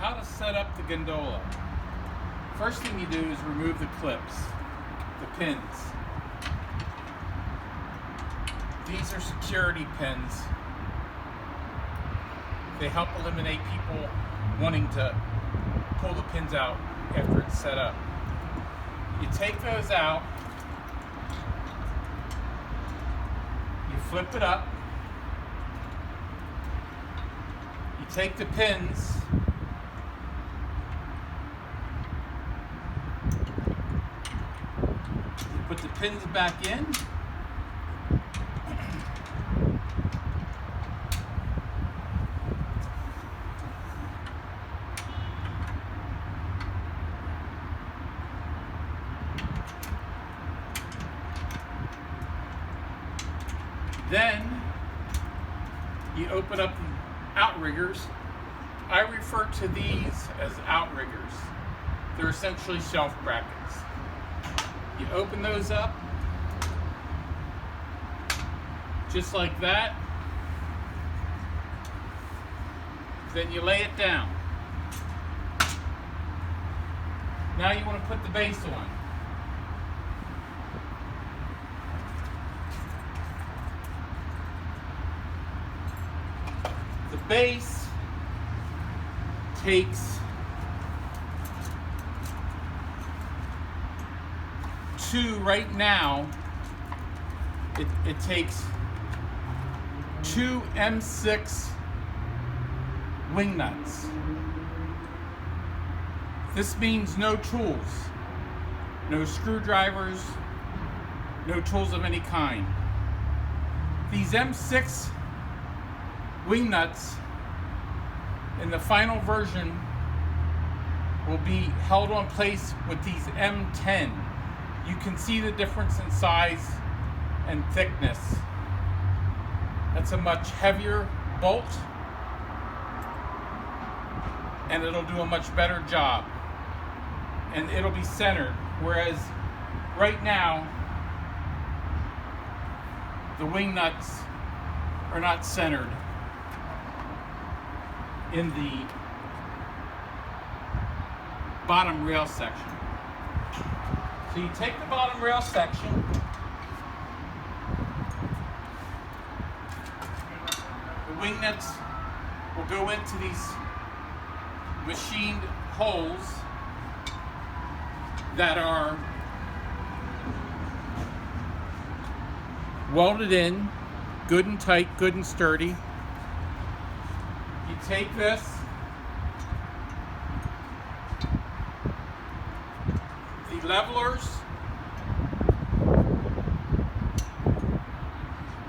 how to set up the gondola. First thing you do is remove the clips, the pins. These are security pins. They help eliminate people wanting to pull the pins out after it's set up. You take those out, you flip it up, you take the pins, you put the pins back in, then you open up the outriggers. I refer to these as outriggers. They're essentially shelf brackets. You open those up, just like that. Then you lay it down. Now you want to put the base on. The base takes right now, it takes 2 M6 wing nuts. This means no tools, no screwdrivers, no tools of any kind. These M6 wing nuts in the final version will be held on place with these M10. You can see the difference in size and thickness. That's a much heavier bolt, and it'll do a much better job. And it'll be centered, whereas right now, the wing nuts are not centered in the bottom rail section. So you take the bottom rail section, the wing nuts will go into these machined holes that are welded in, good and tight, good and sturdy. You take this, the levelers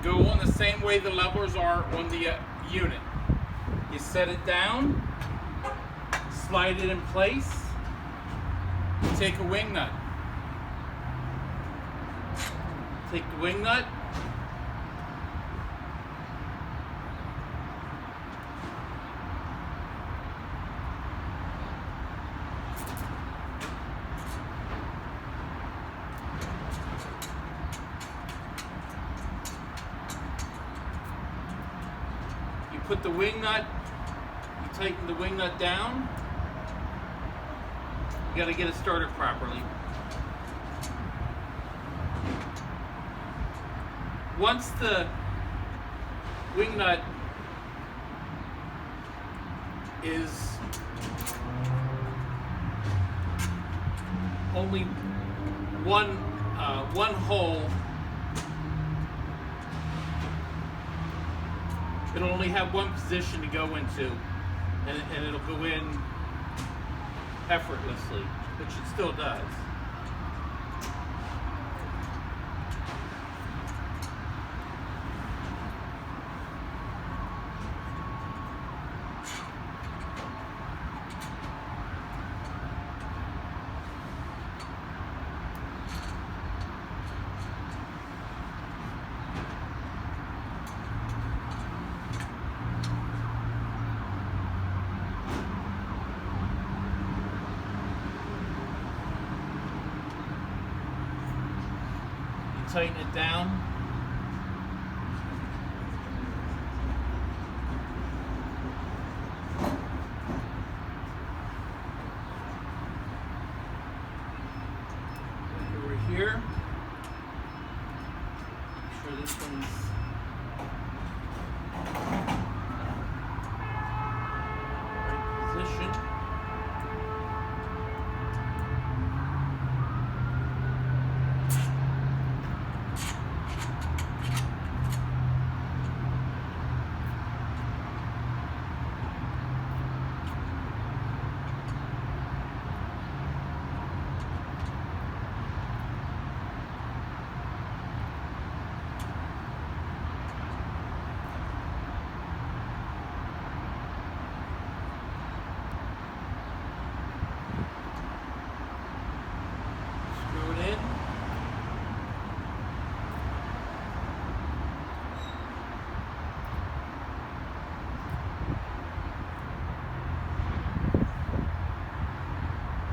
go on the same way the levelers are on the unit. You set it down, slide it in place, you take a wing nut. Take the wing nut, put the wing nut, you tighten the wing nut down. You got to get it started properly. Once the wing nut is only one hole, it'll only have one position to go into, and it'll go in effortlessly, which it still does. Tighten it down. position. Screw it in.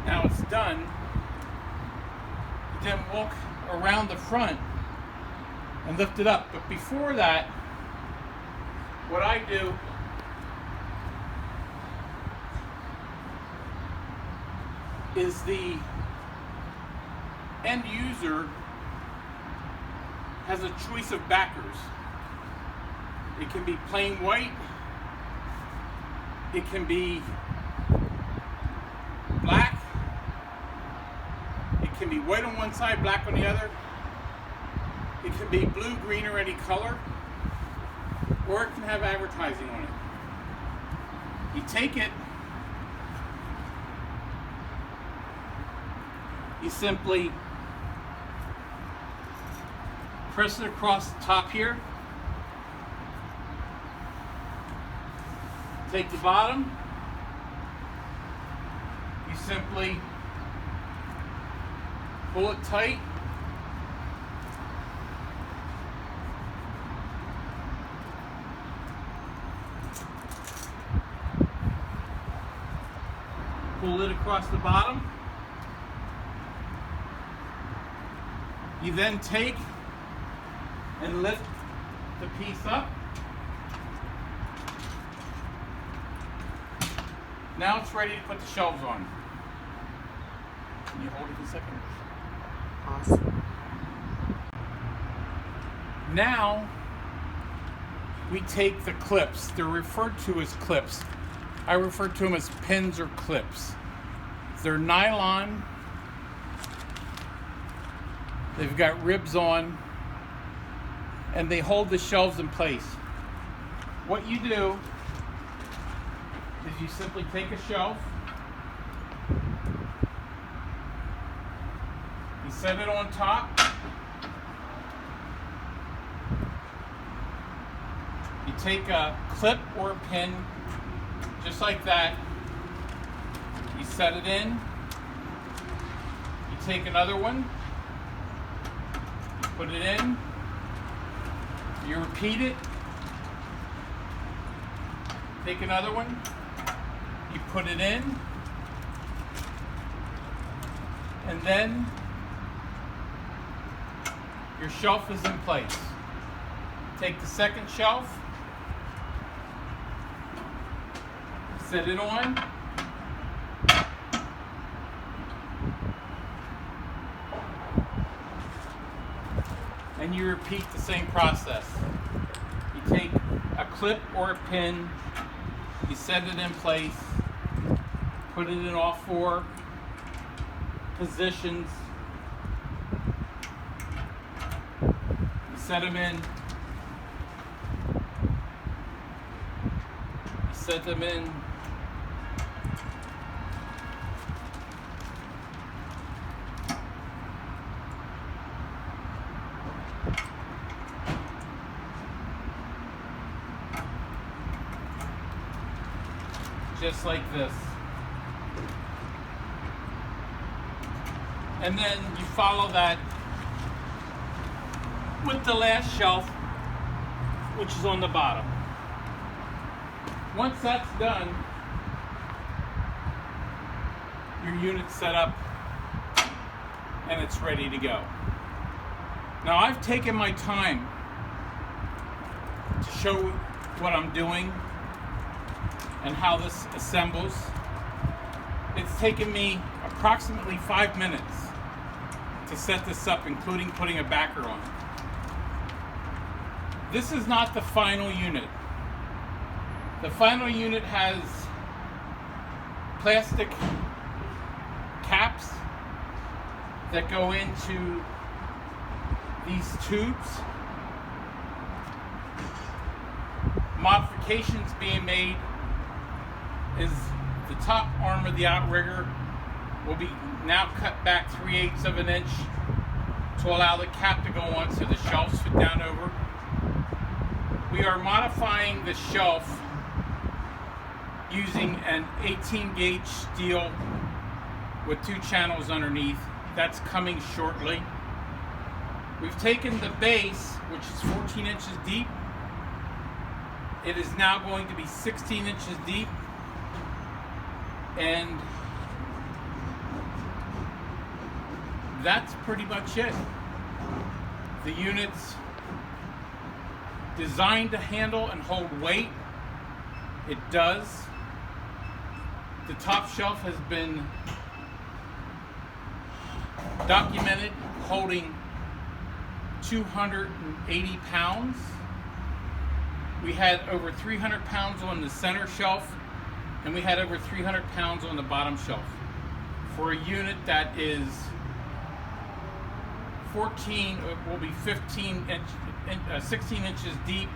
Now it's done. You then walk around the front and lift it up. But before that, what I do is the end user has a choice of backers. It can be plain white, it can be black, it can be white on one side, black on the other, it can be blue, green, or any color, or it can have advertising on it. You take it, you simply press it across the top here, take the bottom, you simply pull it tight, pull it across the bottom. You then take and lift the piece up. Now it's ready to put the shelves on. Can you hold it a second? Awesome. Now we take the clips. They're referred to as clips. I refer to them as pins or clips. They're nylon. They've got ribs on, and they hold the shelves in place. What you do is you simply take a shelf, you set it on top, you take a clip or a pin, just like that, you set it in, you take another one, put it in, you repeat it, take another one, you put it in, and then your shelf is in place. Take the second shelf, set it on, and you repeat the same process. You take a clip or a pin, you set it in place, put it in all four positions, you set them in, you set them in, just like this. And then you follow that with the last shelf, which is on the bottom. Once that's done, your unit's set up and it's ready to go. Now I've taken my time to show what I'm doing and how this assembles. It's taken me approximately 5 minutes to set this up, including putting a backer on. This is not the final unit. The final unit has plastic caps that go into these tubes. Modifications being made is the top arm of the outrigger will be now cut back 3/8 of an inch to allow the cap to go on so the shelves fit down over. We are modifying the shelf using an 18 gauge steel with 2 channels underneath. That's coming shortly. We've taken the base, which is 14 inches deep. It is now going to be 16 inches deep, and that's pretty much it. The unit's designed to handle and hold weight. It does. The top shelf has been documented holding 280 pounds. We had over 300 pounds on the center shelf, and we had over 300 pounds on the bottom shelf. For a unit that is 16 inches deep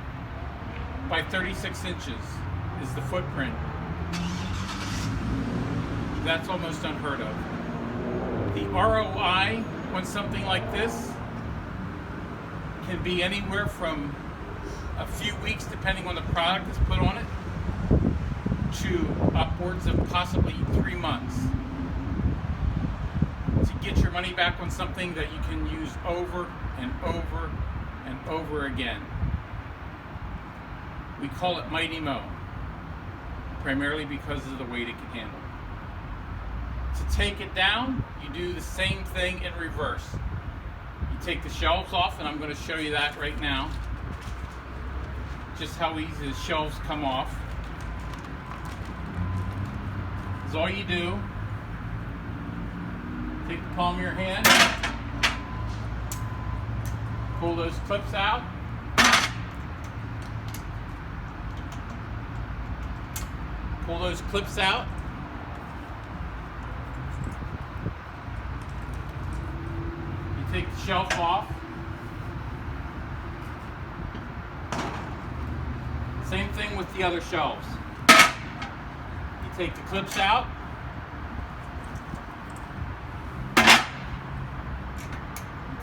by 36 inches is the footprint. That's almost unheard of. The ROI on something like this can be anywhere from a few weeks, depending on the product that's put on it, to upwards of possibly 3 months to get your money back on something that you can use over and over and over again. We call it Mighty Mo, primarily because of the weight it can handle. To take it down, you do the same thing in reverse. You take the shelves off, and I'm going to show you that right now. Just how easy the shelves come off. Is all you do. Take the palm of your hand, pull those clips out, pull those clips out, you take the shelf off. Same thing with the other shelves. You take the clips out.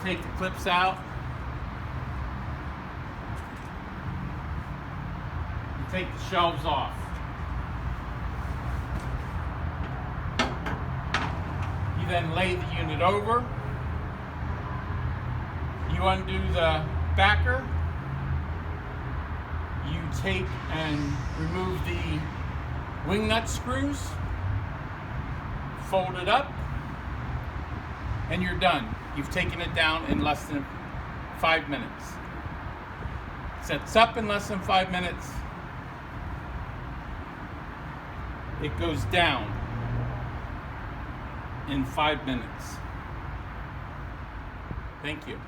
You take the clips out. You take the shelves off. You then lay the unit over. You undo the backer. You take and remove the wing nut screws, fold it up, and you're done. You've taken it down in less than 5 minutes. Sets up in less than 5 minutes. It goes down in 5 minutes. Thank you.